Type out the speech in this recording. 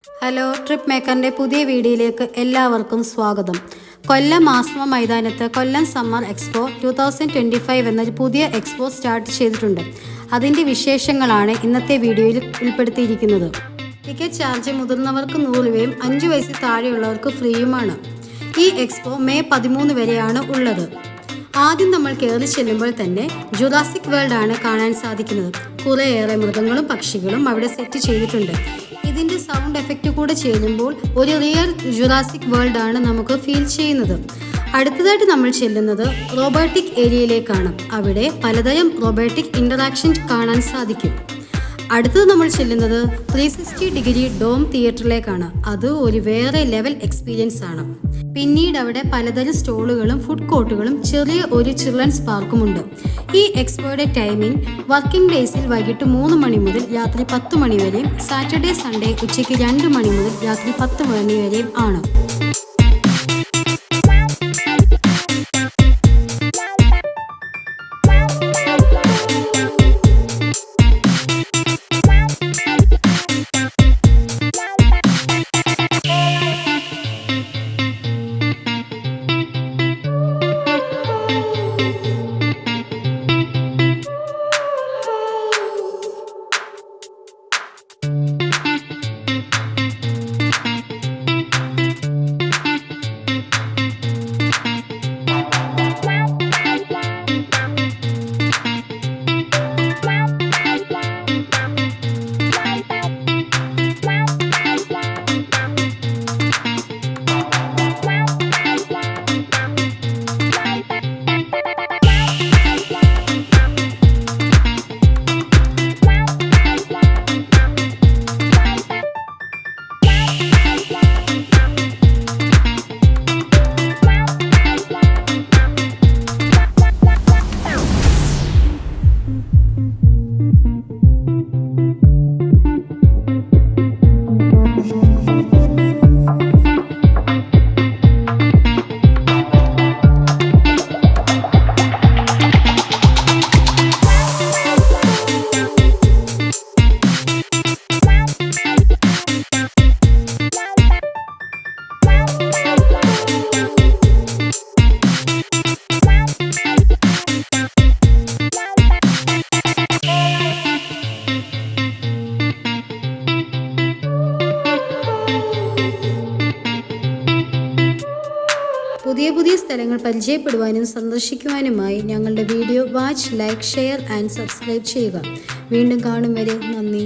Hello, trip മേക്കറിൻ്റെ പുതിയ വീഡിയോയിലേക്ക് എല്ലാവർക്കും സ്വാഗതം. കൊല്ലം ആസ്മ മൈതാനത്ത് കൊല്ലം സമ്മർ എക്സ്പോ 2025 എന്നൊരു പുതിയ എക്സ്പോ സ്റ്റാർട്ട് ചെയ്തിട്ടുണ്ട്. അതിൻ്റെ വിശേഷങ്ങളാണ് ഇന്നത്തെ വീഡിയോയിൽ ഉൾപ്പെടുത്തിയിരിക്കുന്നത്. ടിക്കറ്റ് ചാർജ് മുതിർന്നവർക്ക് 100 രൂപയും 5 വയസ്സിൽ താഴെയുള്ളവർക്ക് ഫ്രീയുമാണ്. ഈ എക്സ്പോ മെയ് 13 വരെയാണ് ഉള്ളത്. ആദ്യം നമ്മൾ കയറി ചെല്ലുമ്പോൾ തന്നെ ജുറാസിക് വേൾഡ് ആണ് കാണാൻ സാധിക്കുന്നത്. കുറേയേറെ മൃഗങ്ങളും പക്ഷികളും അവിടെ സെറ്റ് ചെയ്തിട്ടുണ്ട്. ഇതിൻ്റെ സൗണ്ട് എഫക്റ്റ് കൂടെ ചെയ്യുമ്പോൾ ഒരു റിയൽ ജുറാസിക് വേൾഡ് ആണ് നമുക്ക് ഫീൽ ചെയ്യുന്നത്. അടുത്തതായിട്ട് നമ്മൾ ചെല്ലുന്നത് റോബോട്ടിക് ഏരിയയിലേക്കാണ്. അവിടെ പലതരം റോബോട്ടിക് ഇൻ്ററാക്ഷൻ കാണാൻ സാധിക്കും. അടുത്തത് നമ്മൾ ചെല്ലുന്നത് 360 ഡിഗ്രി ഡോം തിയേറ്ററിലേക്കാണ്. അത് ഒരു വേറെ ലെവൽ എക്സ്പീരിയൻസ് ആണ്. പിന്നീട് അവിടെ പലതരം സ്റ്റോളുകളും ഫുഡ് കോർട്ടുകളും ചെറിയ ഒരു ചിൽഡ്രൻസ് പാർക്കുമുണ്ട്. ഈ എക്സ്പോയുടെ ടൈമിംഗ് വർക്കിംഗ് ഡേയ്സിൽ വൈകിട്ട് 3 മണി മുതൽ രാത്രി 10 മണി വരെയും സാറ്റർഡേ സൺഡേ ഉച്ചയ്ക്ക് 2 മണി മുതൽ രാത്രി 10 മണി വരെയും ആണ്. പുതിയ സ്ഥലങ്ങൾ പരിചയപ്പെടുവാനും സന്ദർശിക്കുവാനുമായി ഞങ്ങളുടെ video watch, like, share and subscribe ചെയ്യുക. വീണ്ടും കാണും വരെ നന്ദി.